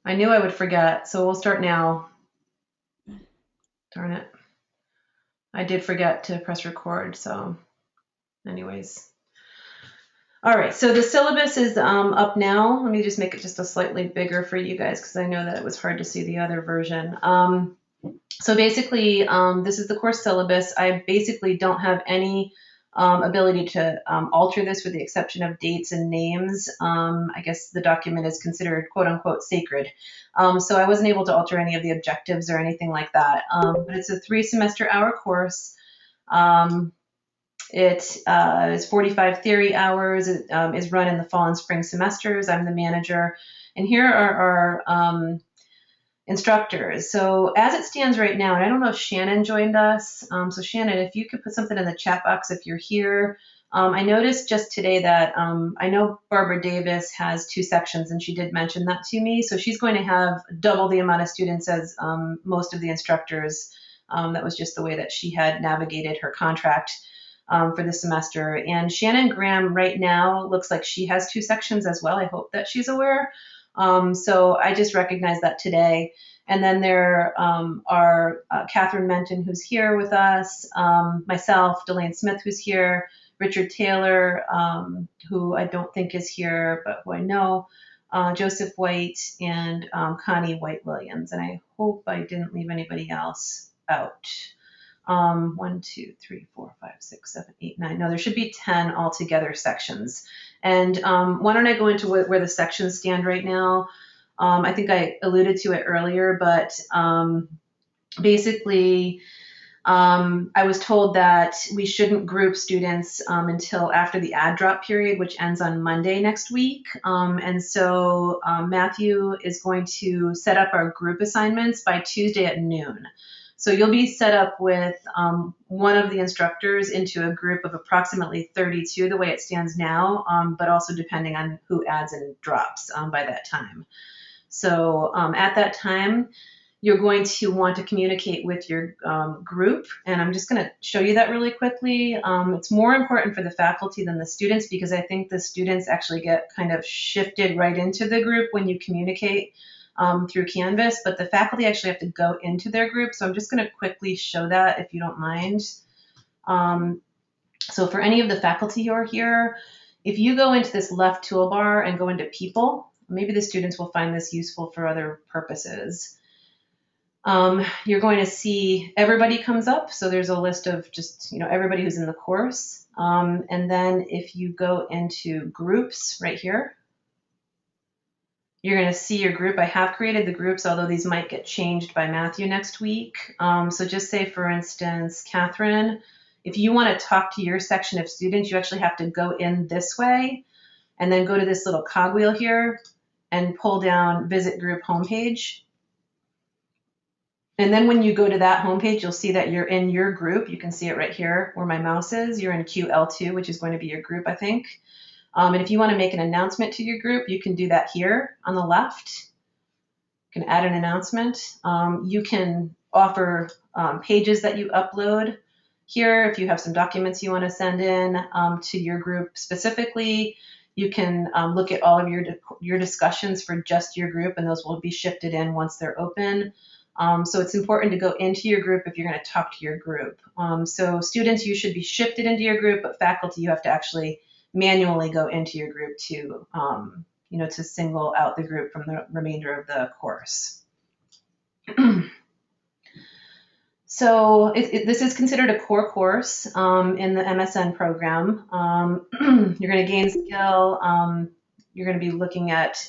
I knew I would forget, so we'll start now. Darn it. I did forget to press record, so anyways. All right, so the syllabus is up now. Let me just make it just a slightly bigger for you guys because I know that it was hard to see the other version. So basically, this is the course syllabus. I basically don't have any ability to alter this with the exception of dates and names. I guess the document is considered quote unquote sacred. So I wasn't able to alter any of the objectives or anything like that. But it's a 3 semester hour course. Um, it is 45 theory hours. It is run in the fall and spring semesters. I'm the manager. And here are our instructors. So as it stands right now, and I don't know if Shannon joined us. So Shannon, if you could put something in the chat box if you're here. I noticed just today that I know Barbara Davis has 2 sections, and she did mention that to me. So she's going to have double the amount of students as most of the instructors. That was just the way that she had navigated her contract for the semester. And Shannon Graham right now looks like she has 2 sections as well. I hope that she's aware. So I just recognized that today. And then there are Catherine Menton, who's here with us, myself, Delane Smith, who's here, Richard Taylor, who I don't think is here, but who I know, Joseph White, and Connie White Williams. And I hope I didn't leave anybody else out. 1, 2, 3, 4, 5, 6, 7, 8, 9. No, there should be 10 altogether sections. And why don't I go into where the sections stand right now? I think I alluded to it earlier, but basically, I was told that we shouldn't group students until after the add drop period, which ends on Monday next week. And so Matthew is going to set up our group assignments by Tuesday at noon. So you'll be set up with one of the instructors into a group of approximately 32 the way it stands now, but also depending on who adds and drops by that time. So at that time, you're going to want to communicate with your group, and I'm just going to show you that really quickly. It's more important for the faculty than the students because I think the students actually get kind of shifted right into the group when you communicate through Canvas, but the faculty actually have to go into their group. So I'm just going to quickly show that if you don't mind. So for any of the faculty who are here, if you go into this left toolbar and go into people, maybe the students will find this useful for other purposes. You're going to see everybody comes up. So there's a list of just, everybody who's in the course. And then if you go into groups right here, you're going to see your group. I have created the groups, although these might get changed by Matthew next week. So just say, for instance, Catherine, if you want to talk to your section of students, you actually have to go in this way and then go to this little cogwheel here and pull down Visit Group Homepage. And then when you go to that homepage, you'll see that you're in your group. You can see it right here where my mouse is. You're in QL2, which is going to be your group, I think. And if you want to make an announcement to your group, you can do that here on the left. You can add an announcement. You can offer pages that you upload here. If you have some documents you want to send in to your group specifically, you can look at all of your discussions for just your group, and those will be shifted in once they're open. So it's important to go into your group if you're going to talk to your group. So students, you should be shifted into your group, but faculty, you have to actually manually go into your group to, to single out the group from the remainder of the course. So this is considered a core course in the MSN program. You're going to gain skill. You're going to be looking at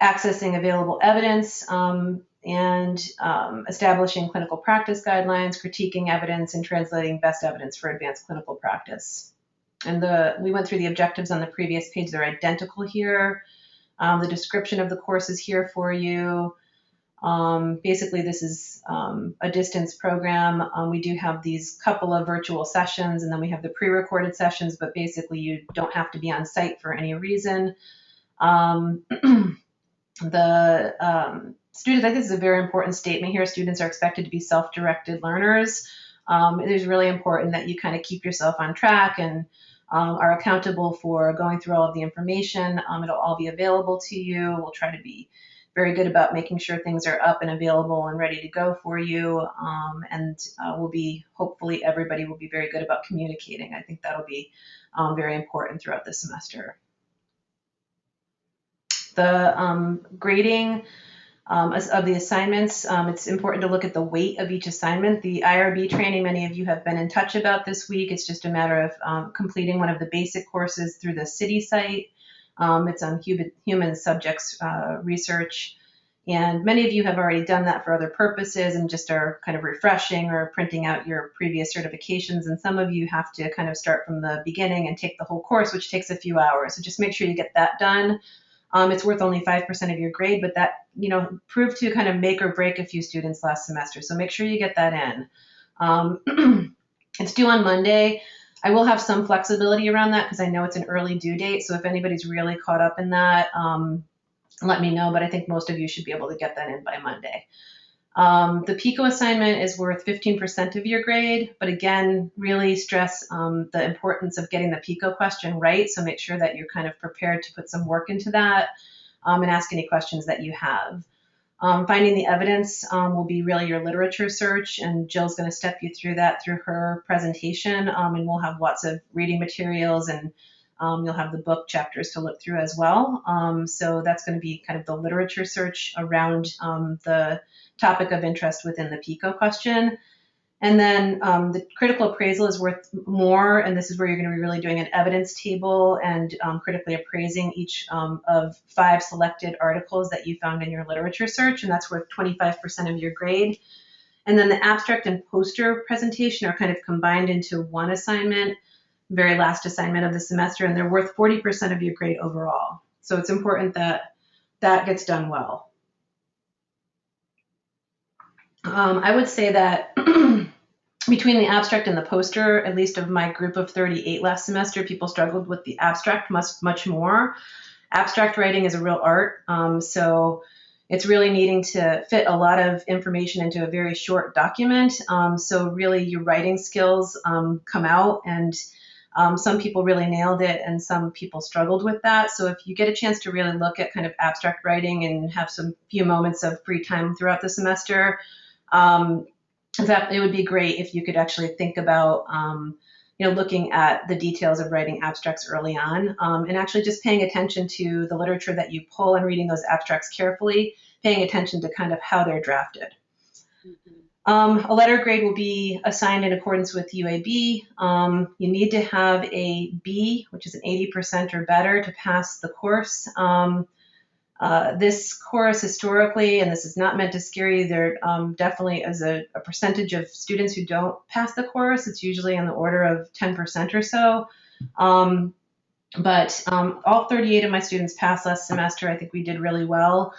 accessing available evidence and establishing clinical practice guidelines, critiquing evidence, and translating best evidence for advanced clinical practice. And we went through the objectives on the previous page. They're identical here. The description of the course is here for you. Basically, this is a distance program. We do have these couple of virtual sessions, and then we have the pre-recorded sessions, but basically you don't have to be on site for any reason. Students, I think this is a very important statement here. Students are expected to be self-directed learners. It is really important that you kind of keep yourself on track and are accountable for going through all of the information. It'll all be available to you. We'll try to be very good about making sure things are up and available and ready to go for you. And we'll be, hopefully everybody will be very good about communicating. I think that'll be very important throughout the semester. The grading of the assignments, it's important to look at the weight of each assignment. The IRB training, many of you have been in touch about this week. It's just a matter of completing one of the basic courses through the city site. It's on human subjects research. And many of you have already done that for other purposes and just are kind of refreshing or printing out your previous certifications. And some of you have to kind of start from the beginning and take the whole course, which takes a few hours. So just make sure you get that done. It's worth only 5% of your grade, but that, proved to kind of make or break a few students last semester. So make sure you get that in. It's due on Monday. I will have some flexibility around that because I know it's an early due date. So if anybody's really caught up in that, let me know, but I think most of you should be able to get that in by Monday. The PICO assignment is worth 15% of your grade, but again, really stress the importance of getting the PICO question right. So make sure that you're kind of prepared to put some work into that and ask any questions that you have. Finding the evidence will be really your literature search, and Jill's going to step you through that through her presentation, and we'll have lots of reading materials, and you'll have the book chapters to look through as well. So that's going to be kind of the literature search around the topic of interest within the PICO question. And then the critical appraisal is worth more, and this is where you're going to be really doing an evidence table and critically appraising each of 5 selected articles that you found in your literature search, and that's worth 25% of your grade. And then the abstract and poster presentation are kind of combined into one assignment, very last assignment of the semester, and they're worth 40% of your grade overall. So it's important that that gets done well. I would say that between the abstract and the poster, at least of my group of 38 last semester, people struggled with the abstract much more. Abstract writing is a real art, so it's really needing to fit a lot of information into a very short document. So really your writing skills come out, and some people really nailed it and some people struggled with that. So if you get a chance to really look at kind of abstract writing and have some few moments of free time throughout the semester, in fact, it would be great if you could actually think about, looking at the details of writing abstracts early on, and actually just paying attention to the literature that you pull and reading those abstracts carefully, paying attention to kind of how they're drafted. A letter grade will be assigned in accordance with UAB. You need to have a B, which is an 80% or better, to pass the course. This course historically, and this is not meant to scare you, there definitely is a percentage of students who don't pass the course. It's usually in the order of 10% or so. But all 38 of my students passed last semester. I think we did really well.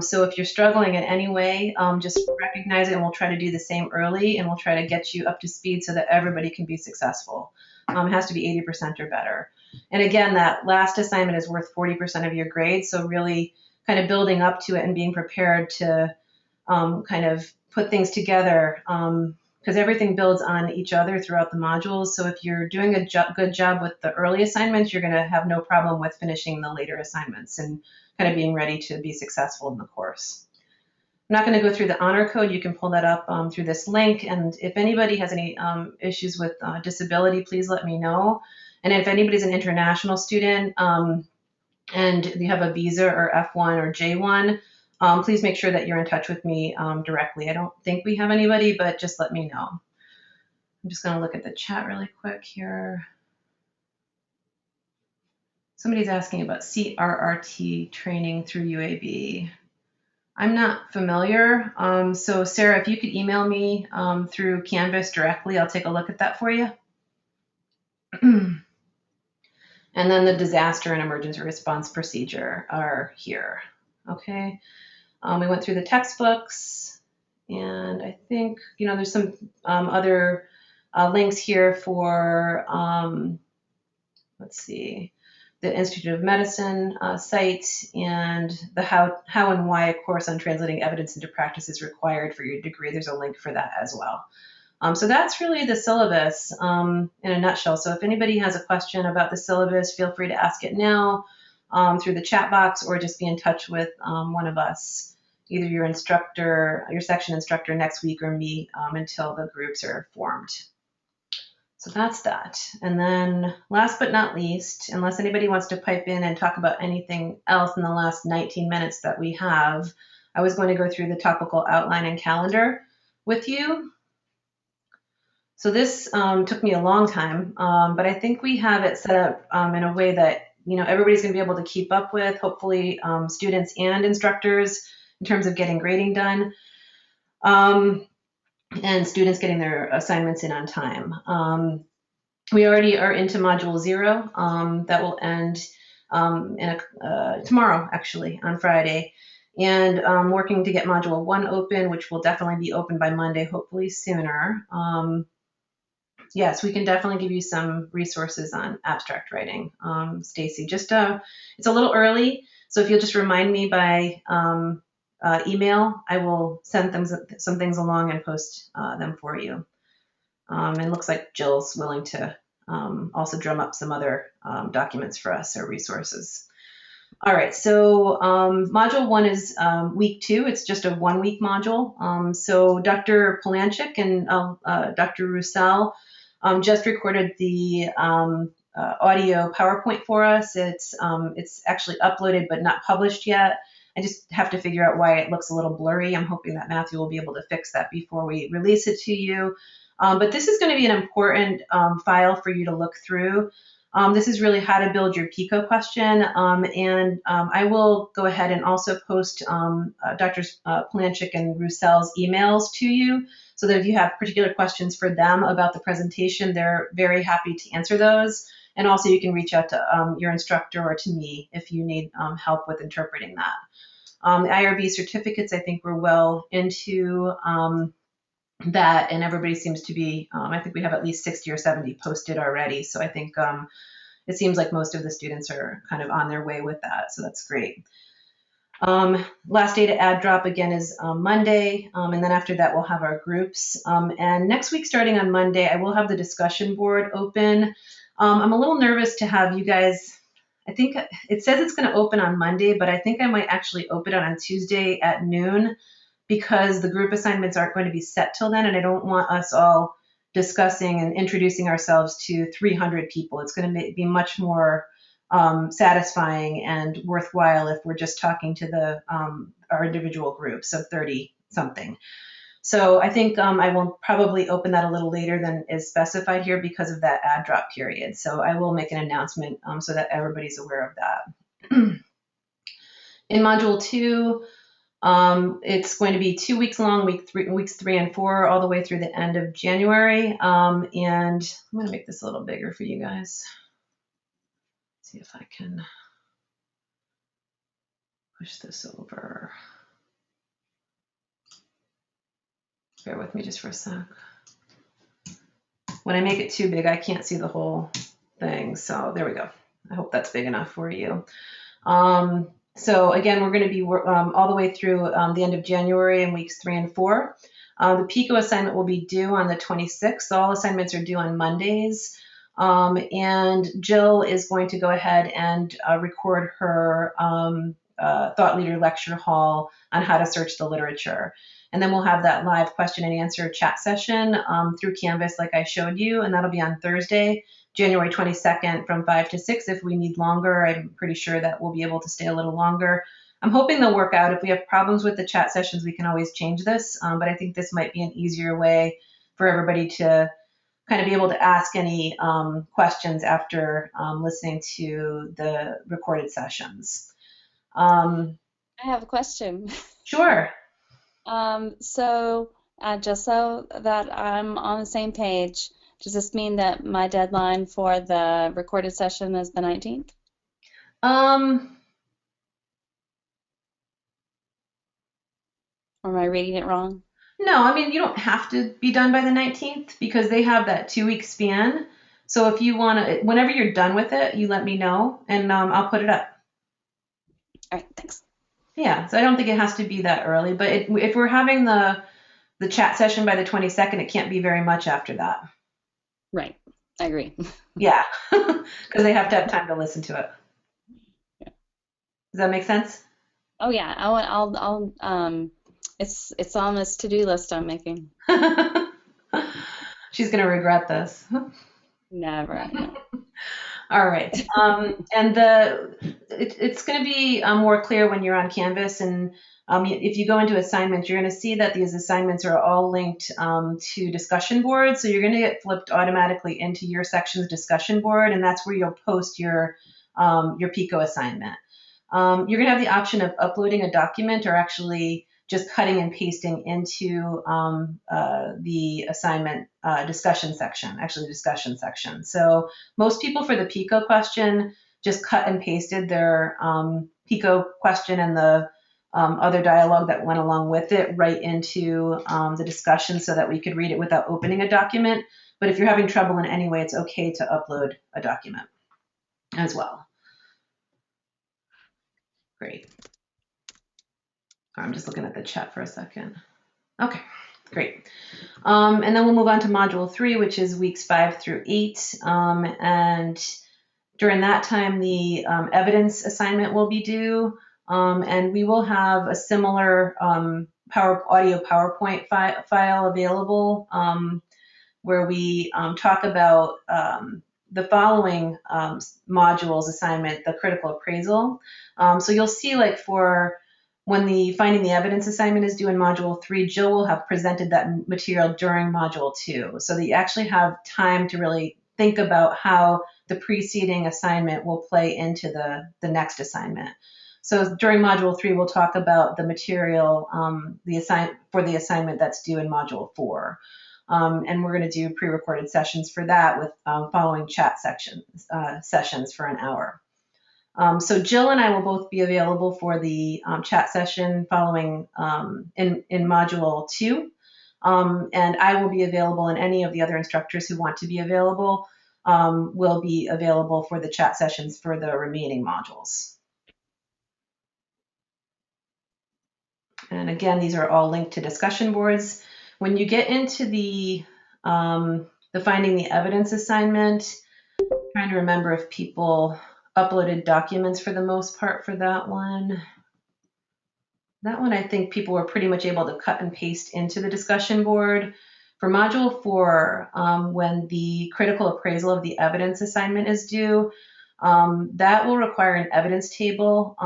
So if you're struggling in any way, just recognize it, and we'll try to do the same early, and we'll try to get you up to speed so that everybody can be successful. It has to be 80% or better. And again, that last assignment is worth 40% of your grade. So really kind of building up to it and being prepared to kind of put things together, because everything builds on each other throughout the modules. So if you're doing a good job with the early assignments, you're going to have no problem with finishing the later assignments and kind of being ready to be successful in the course. I'm not going to go through the honor code. You can pull that up through this link. And if anybody has any issues with disability, please let me know. And if anybody's an international student and you have a visa or F1 or J1, please make sure that you're in touch with me directly. I don't think we have anybody, but just let me know. I'm just going to look at the chat really quick here. Somebody's asking about CRRT training through UAB. I'm not familiar. So Sarah, if you could email me through Canvas directly, I'll take a look at that for you. And then the disaster and emergency response procedure are here. Okay. We went through the textbooks, and I think, there's some other links here for, let's see, the Institute of Medicine site, and the how and why course on translating evidence into practice is required for your degree. There's a link for that as well. So that's really the syllabus in a nutshell. So if anybody has a question about the syllabus, feel free to ask it now through the chat box, or just be in touch with one of us, either your instructor, your section instructor next week, or me until the groups are formed. So that's that. And then last but not least, unless anybody wants to pipe in and talk about anything else in the last 19 minutes that we have, I was going to go through the topical outline and calendar with you. So this took me a long time, but I think we have it set up in a way that everybody's going to be able to keep up with, hopefully students and instructors, in terms of getting grading done, and students getting their assignments in on time. We already are into Module 0. That will end tomorrow, actually, on Friday. And working to get Module 1 open, which will definitely be open by Monday, hopefully sooner. Yes, we can definitely give you some resources on abstract writing, Stacy. It's a little early, so if you'll just remind me by email, I will send some things along and post them for you. And it looks like Jill's willing to also drum up some other documents for us or resources. All right, so Module 1 is week 2. It's just a 1-week module. So Dr. Polanchik and Dr. Roussel just recorded the audio PowerPoint for us. It's actually uploaded but not published yet. I just have to figure out why it looks a little blurry. I'm hoping that Matthew will be able to fix that before we release it to you. But this is going to be an important file for you to look through. This is really how to build your PICO question. And I will go ahead and also post Dr. Polanchik and Roussel's emails to you, so that if you have particular questions for them about the presentation, they're very happy to answer those. And also you can reach out to your instructor or to me if you need help with interpreting that. The IRB certificates, I think we're well into that, and everybody seems to be, I think we have at least 60 or 70 posted already. So I think it seems like most of the students are kind of on their way with that. So that's great. Last day to add drop again is Monday, and then after that we'll have our groups. And next week, starting on Monday, I will have the discussion board open. I'm a little nervous to have you guys, I think it says it's going to open on Monday, but I think I might actually open it on Tuesday at noon, because the group assignments aren't going to be set till then, and I don't want us all discussing and introducing ourselves to 300 people. It's going to be much more satisfying and worthwhile if we're just talking to our individual groups of 30 something. So I think I will probably open that a little later than is specified here because of that add drop period. So I will make an announcement so that everybody's aware of that. In Module 2, it's going to be 2 weeks long, weeks 3 and 4, all the way through the end of January. And I'm going to make this a little bigger for you guys. See if I can push this over. Bear with me just for a sec. When I make it too big, I can't see the whole thing. So there we go. I hope that's big enough for you. So again, we're going to be all the way through the end of January in weeks 3 and 4. The PICO assignment will be due on the 26th. All assignments are due on Mondays. And Jill is going to go ahead and record her Thought Leader Lecture Hall on how to search the literature. And then we'll have that live question and answer chat session through Canvas like I showed you, and that'll be on Thursday, January 22nd from 5 to 6. If we need longer, I'm pretty sure that we'll be able to stay a little longer. I'm hoping they'll work out. If we have problems with the chat sessions, we can always change this, but I think this might be an easier way for everybody to kind of be able to ask any questions after listening to the recorded sessions. I have a question. Sure. So just so that I'm on the same page, does this mean that my deadline for the recorded session is the 19th? Or am I reading it wrong? No, I mean, you don't have to be done by the 19th because they have that 2-week span. So if you want to, whenever you're done with it, you let me know and I'll put it up. All right, thanks. Yeah, so I don't think it has to be that early, but if we're having the the chat session by the 22nd, it can't be very much after that. Right. I agree. Yeah, because they have to have time to listen to it. Does that make sense? Oh yeah. It's on this to-do list I'm making. She's going to regret this. Never. No. All right. And it's going to be more clear when you're on Canvas. And if you go into assignments, you're going to see that these assignments are all linked to discussion boards. So you're going to get flipped automatically into your section's discussion board, and that's where you'll post your PICO assignment. You're going to have the option of uploading a document or actually just cutting and pasting into the assignment discussion section. So most people for the PICO question just cut and pasted their PICO question and the other dialogue that went along with it right into the discussion so that we could read it without opening a document. But if you're having trouble in any way, it's okay to upload a document as well. Great. I'm just looking at the chat for a second. Okay, great. And then we'll move on to Module 3, which is weeks 5 through 8. And during that time, the evidence assignment will be due. And we will have a similar audio PowerPoint file available where we talk about the following modules assignment, the critical appraisal. So you'll see, like, for when the finding the evidence assignment is due in Module 3, Jill will have presented that material during Module 2, so that you actually have time to really think about how the preceding assignment will play into the next assignment. So during Module 3, we'll talk about the material for the assignment that's due in Module 4. And we're going to do pre-recorded sessions for that with following chat sessions for an hour. So Jill and I will both be available for the chat session following in Module 2. And I will be available, and any of the other instructors who want to be available will be available for the chat sessions for the remaining modules. And again, these are all linked to discussion boards. When you get into the finding the evidence assignment, I'm trying to remember if people uploaded documents for the most part for that one. That one, I think people were pretty much able to cut and paste into the discussion board. For Module 4, when the critical appraisal of the evidence assignment is due, that will require an evidence table,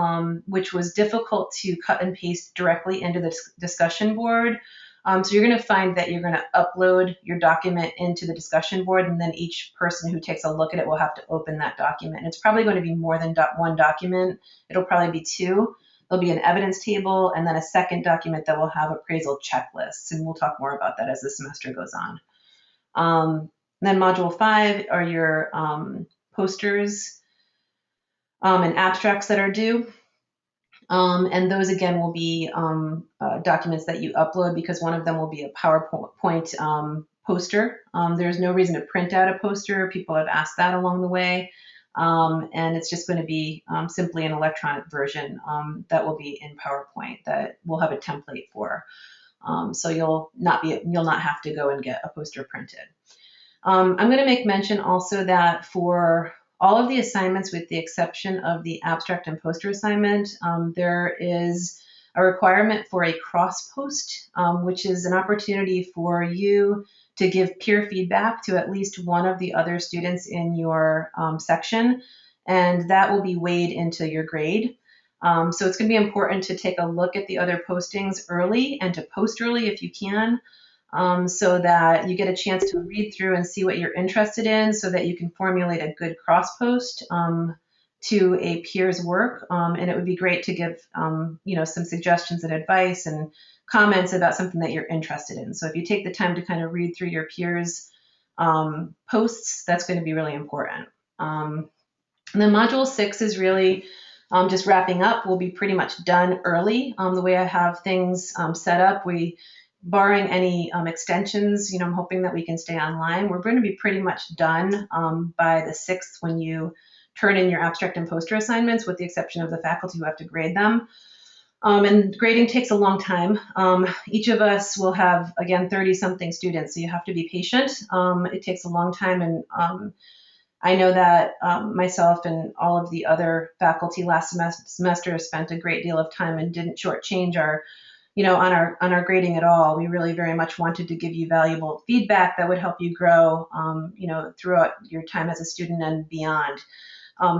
which was difficult to cut and paste directly into the discussion board. So you're going to find that you're going to upload your document into the discussion board, and then each person who takes a look at it will have to open that document. And it's probably going to be more than one document. It'll probably be 2. There'll be an evidence table and then a second document that will have appraisal checklists. And we'll talk more about that as the semester goes on. Then Module 5 are your posters and abstracts that are due. And those, again, will be documents that you upload, because one of them will be a PowerPoint poster. There's no reason to print out a poster. People have asked that along the way. And it's just going to be simply an electronic version that will be in PowerPoint that we'll have a template for. So you'll not have to go and get a poster printed. I'm going to make mention also that for all of the assignments, with the exception of the abstract and poster assignment, there is a requirement for a cross post, which is an opportunity for you to give peer feedback to at least one of the other students in your section, and that will be weighed into your grade. So it's going to be important to take a look at the other postings early and to post early if you can, so that you get a chance to read through and see what you're interested in, so that you can formulate a good cross post to a peer's work. And it would be great to give some suggestions and advice and comments about something that you're interested in. So if you take the time to kind of read through your peers' posts, that's going to be really important. And then Module 6 is really just wrapping up. We'll be pretty much done early. The way I have things set up, barring any extensions, I'm hoping that we can stay online. We're going to be pretty much done by the 6th when you turn in your abstract and poster assignments, with the exception of the faculty who have to grade them. And grading takes a long time. Each of us will have, again, 30-something students, so you have to be patient. It takes a long time, and I know that myself and all of the other faculty last semester spent a great deal of time and didn't shortchange our, on our grading at all. We really very much wanted to give you valuable feedback that would help you grow, throughout your time as a student and beyond.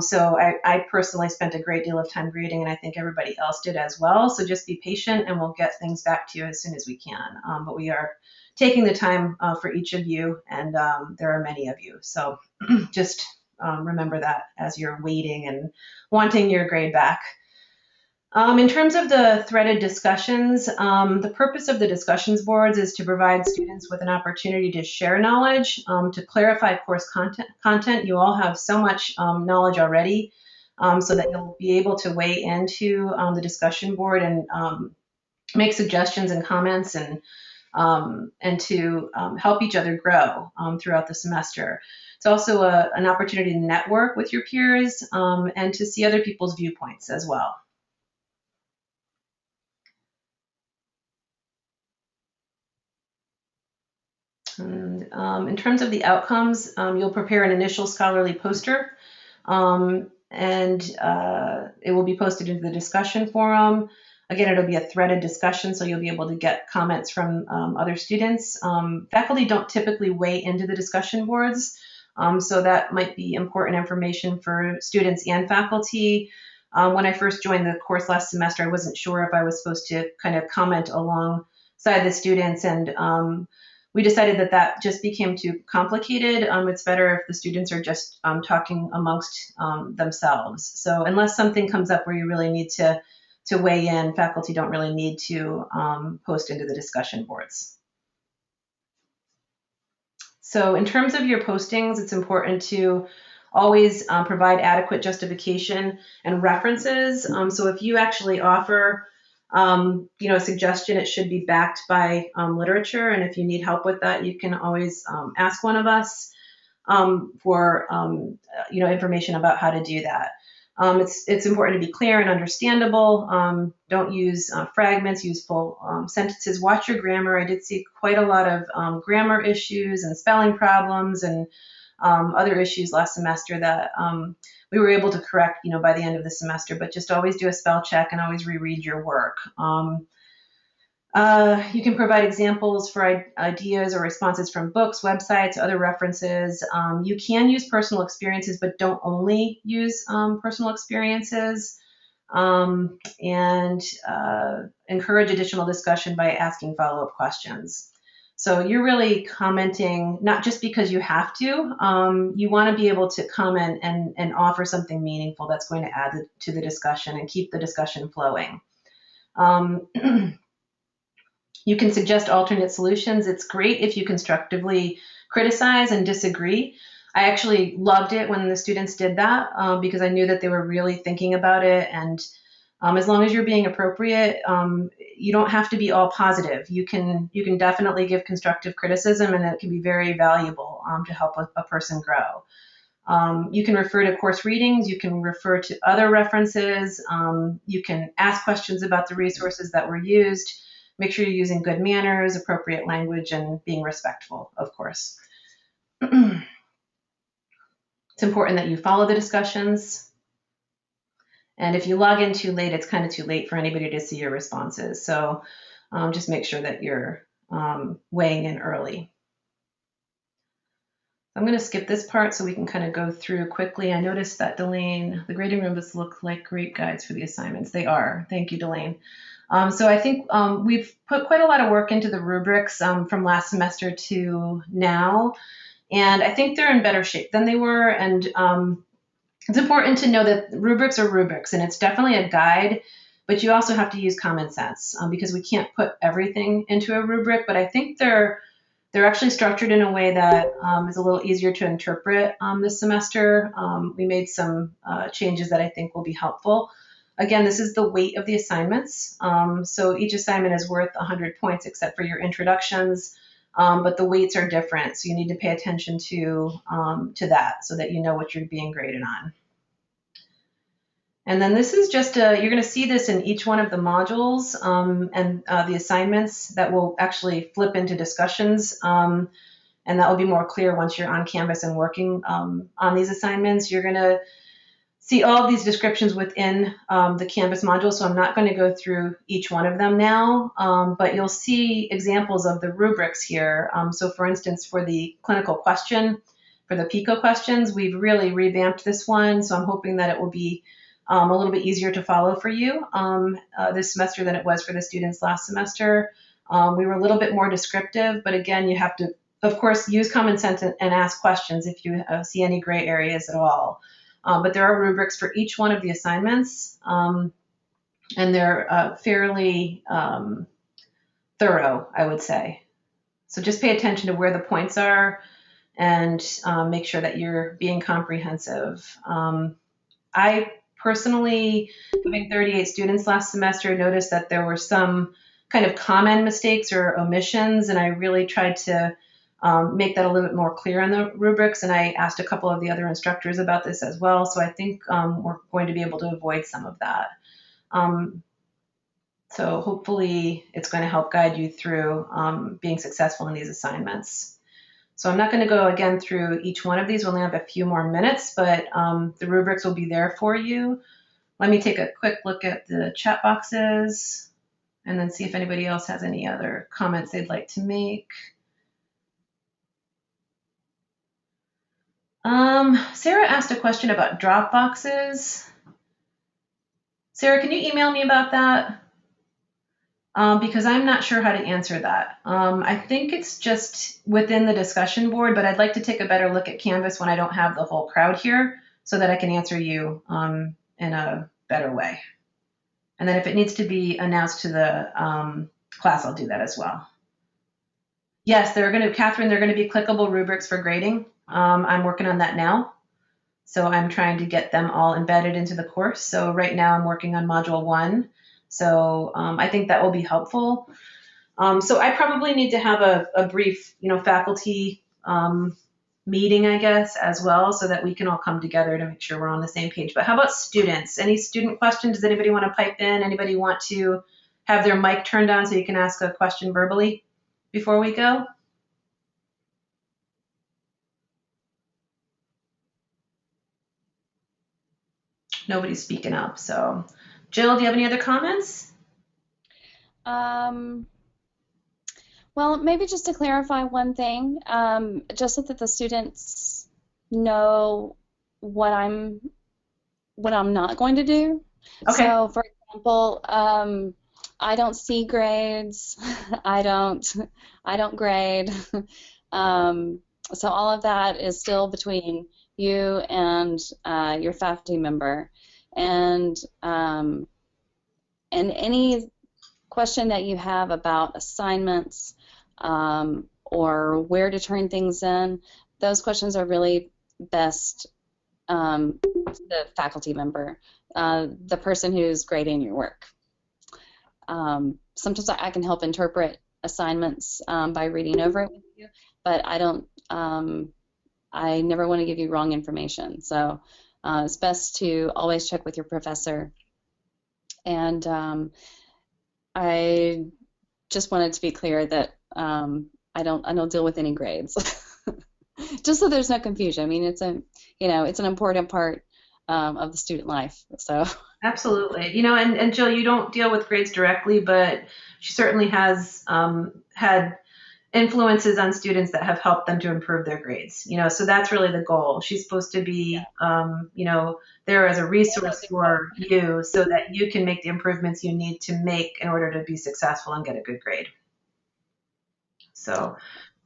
So I personally spent a great deal of time grading, and I think everybody else did as well. So just be patient, and we'll get things back to you as soon as we can. But we are taking the time for each of you, and there are many of you. So just remember that as you're waiting and wanting your grade back. In terms of the threaded discussions, the purpose of the discussions boards is to provide students with an opportunity to share knowledge, to clarify course content. You all have so much knowledge already, so that you'll be able to weigh into the discussion board and make suggestions and comments, and to help each other grow throughout the semester. It's also an opportunity to network with your peers, and to see other people's viewpoints as well. And, in terms of the outcomes, you'll prepare an initial scholarly poster, and it will be posted into the discussion forum. Again, it'll be a threaded discussion, so you'll be able to get comments from other students. Faculty don't typically weigh into the discussion boards, so that might be important information for students and faculty. When I first joined the course last semester, I wasn't sure if I was supposed to kind of comment alongside the students, and we decided that just became too complicated. It's better if the students are just talking amongst themselves. So unless something comes up where you really need to weigh in, faculty don't really need to post into the discussion boards. So in terms of your postings, it's important to always provide adequate justification and references. So if you actually offer a suggestion, it should be backed by literature, and if you need help with that, you can always ask one of us for information about how to do that. It's important to be clear and understandable. Don't use fragments, use full sentences. Watch your grammar. I did see quite a lot of grammar issues and spelling problems and other issues last semester that we were able to correct, by the end of the semester. But just always do a spell check and always reread your work. You can provide examples for ideas or responses from books, websites, other references. You can use personal experiences, but don't only use personal experiences. And encourage additional discussion by asking follow-up questions. So you're really commenting not just because you have to. You want to be able to comment and offer something meaningful that's going to add to the discussion and keep the discussion flowing. You can suggest alternate solutions. It's great if you constructively criticize and disagree. I actually loved it when the students did that because I knew that they were really thinking about it. And as long as you're being appropriate, you don't have to be all positive. You can definitely give constructive criticism, and it can be very valuable to help a person grow. You can refer to course readings. You can refer to other references. You can ask questions about the resources that were used. Make sure you're using good manners, appropriate language, and being respectful, of course. It's important that you follow the discussions. And if you log in too late, it's kind of too late for anybody to see your responses. So just make sure that you're weighing in early. I'm going to skip this part so we can kind of go through quickly. I noticed that, Delane, the grading rooms look like great guides for the assignments. They are. Thank you, Delane. So I think we've put quite a lot of work into the rubrics from last semester to now, and I think they're in better shape than they were. And it's important to know that rubrics are rubrics, and it's definitely a guide, but you also have to use common sense because we can't put everything into a rubric. But I think they're actually structured in a way that is a little easier to interpret this semester. We made some changes that I think will be helpful. Again, this is the weight of the assignments. So each assignment is worth 100 points except for your introductions, but the weights are different. So you need to pay attention to that so that you know what you're being graded on. And then this is just you're going to see this in each one of the modules and the assignments that will actually flip into discussions. And that will be more clear once you're on Canvas and working on these assignments. You're going to see all of these descriptions within the Canvas module, so I'm not going to go through each one of them now, but you'll see examples of the rubrics here. So for instance, for the clinical question, for the PICO questions, we've really revamped this one, so I'm hoping that it will be a little bit easier to follow for you this semester than it was for the students last semester. We were a little bit more descriptive, but again, you have to, of course, use common sense and ask questions if you see any gray areas at all. But there are rubrics for each one of the assignments, and they're fairly thorough, I would say. So just pay attention to where the points are and make sure that you're being comprehensive. I personally, having 38 students last semester, noticed that there were some kind of common mistakes or omissions, and I really tried to make that a little bit more clear in the rubrics, and I asked a couple of the other instructors about this as well, so I think we're going to be able to avoid some of that. So hopefully it's going to help guide you through being successful in these assignments. So I'm not going to go again through each one of these. We only have a few more minutes, but the rubrics will be there for you. Let me take a quick look at the chat boxes and then see if anybody else has any other comments they'd like to make. Sarah asked a question about drop boxes. Sarah, can you email me about that? Because I'm not sure how to answer that. I think it's just within the discussion board, but I'd like to take a better look at Canvas when I don't have the whole crowd here so that I can answer you in a better way. And then if it needs to be announced to the class, I'll do that as well. Yes, Catherine, they're going to be clickable rubrics for grading. I'm working on that now. So I'm trying to get them all embedded into the course. So right now I'm working on module 1. So I think that will be helpful. So I probably need to have a brief, faculty meeting, I guess, as well, so that we can all come together to make sure we're on the same page. But how about students? Any student questions? Does anybody want to pipe in? Anybody want to have their mic turned on so you can ask a question verbally before we go? Nobody's speaking up. So, Jill, do you have any other comments? Well, maybe just to clarify one thing, just so that the students know what I'm not going to do. Okay. So, for example, I don't see grades. I don't grade. So all of that is still between you and your faculty member, and any question that you have about assignments or where to turn things in, those questions are really best the faculty member, the person who's grading your work. Sometimes I can help interpret assignments by reading over it with you, but I never want to give you wrong information. So it's best to always check with your professor. And I just wanted to be clear that I don't deal with any grades. Just so there's no confusion. I mean, it's an important part of the student life. So absolutely, and Jill, you don't deal with grades directly, but she certainly has had influences on students that have helped them to improve their grades. So that's really the goal. She's supposed to be, there as a resource for you so that you can make the improvements you need to make in order to be successful and get a good grade. So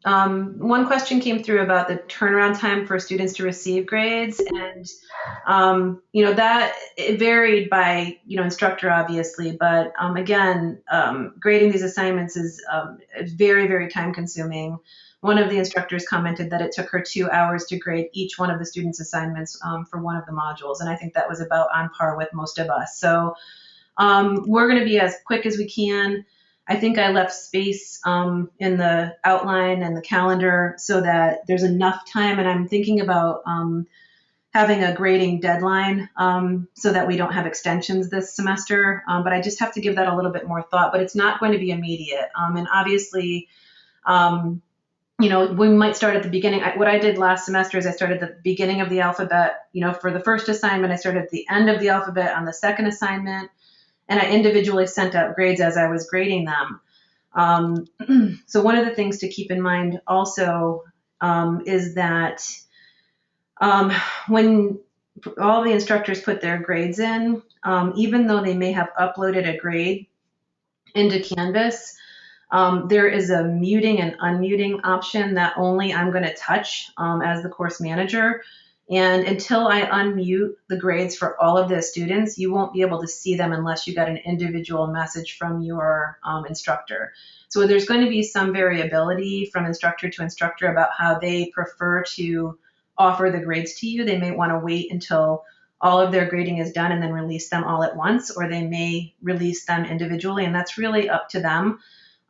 one question came through about the turnaround time for students to receive grades, and that it varied by instructor, obviously, but again, grading these assignments is very, very time consuming. One of the instructors commented that it took her 2 hours to grade each one of the students' assignments for one of the modules, and I think that was about on par with most of us. So we're going to be as quick as we can. I think I left space in the outline and the calendar so that there's enough time, and I'm thinking about having a grading deadline so that we don't have extensions this semester. But I just have to give that a little bit more thought. But it's not going to be immediate. And obviously, we might start at the beginning. What I did last semester is I started at the beginning of the alphabet. For the first assignment, I started at the end of the alphabet on the second assignment, and I individually sent out grades as I was grading them. So one of the things to keep in mind also is that when all the instructors put their grades in, even though they may have uploaded a grade into Canvas, there is a muting and unmuting option that only I'm going to touch as the course manager. And until I unmute the grades for all of the students, you won't be able to see them unless you got an individual message from your instructor. So there's going to be some variability from instructor to instructor about how they prefer to offer the grades to you. They may want to wait until all of their grading is done and then release them all at once, or they may release them individually, and that's really up to them.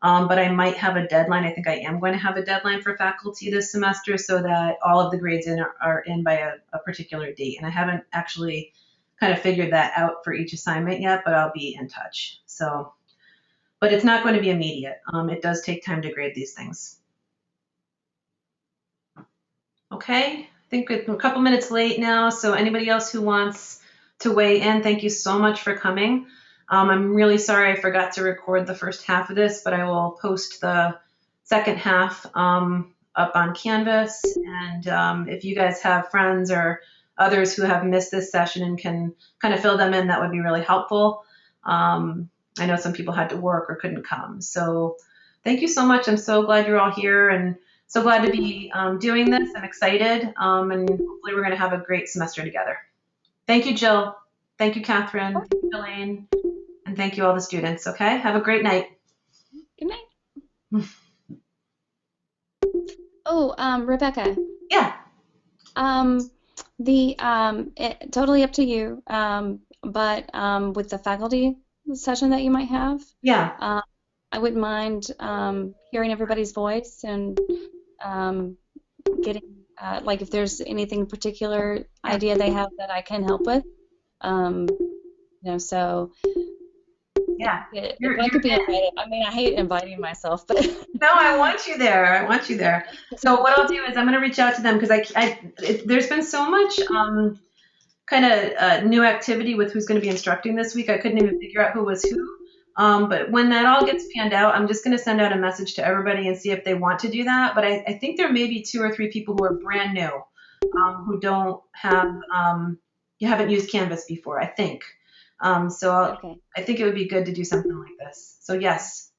But I might have a deadline. I think I am going to have a deadline for faculty this semester so that all of the grades are in by a particular date. And I haven't actually kind of figured that out for each assignment yet, but I'll be in touch. So, but it's not going to be immediate. It does take time to grade these things. Okay, I think we're a couple minutes late now. So anybody else who wants to weigh in, thank you so much for coming. I'm really sorry I forgot to record the first half of this, but I will post the second half up on Canvas. And if you guys have friends or others who have missed this session and can kind of fill them in, that would be really helpful. I know some people had to work or couldn't come. So thank you so much. I'm so glad you're all here and so glad to be doing this. I'm excited. And hopefully we're going to have a great semester together. Thank you, Jill. Thank you, Catherine. Thank you, Elaine. And thank you all the students, okay? Have a great night. Good night. Oh, Rebecca. Yeah. Totally up to you. But with the faculty session that you might have, yeah, I wouldn't mind hearing everybody's voice and getting like if there's anything particular idea they have that I can help with. So. Yeah. If I could be invited, I mean, I hate inviting myself, but no, I want you there. I want you there. So what I'll do is I'm going to reach out to them because there's been so much kind of new activity with who's going to be instructing this week. I couldn't even figure out who was who. But when that all gets panned out, I'm just going to send out a message to everybody and see if they want to do that. But I think there may be 2 or 3 people who are brand new, who don't have, you haven't used Canvas before, I think. Okay. I think it would be good to do something like this. So yes,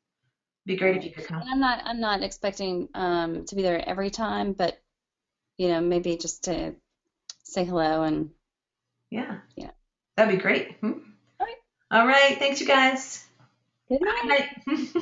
it'd be great if you could come. And I'm not expecting to be there every time, but maybe just to say hello and yeah, that'd be great. All right. Thanks, you guys. Good night. Good night.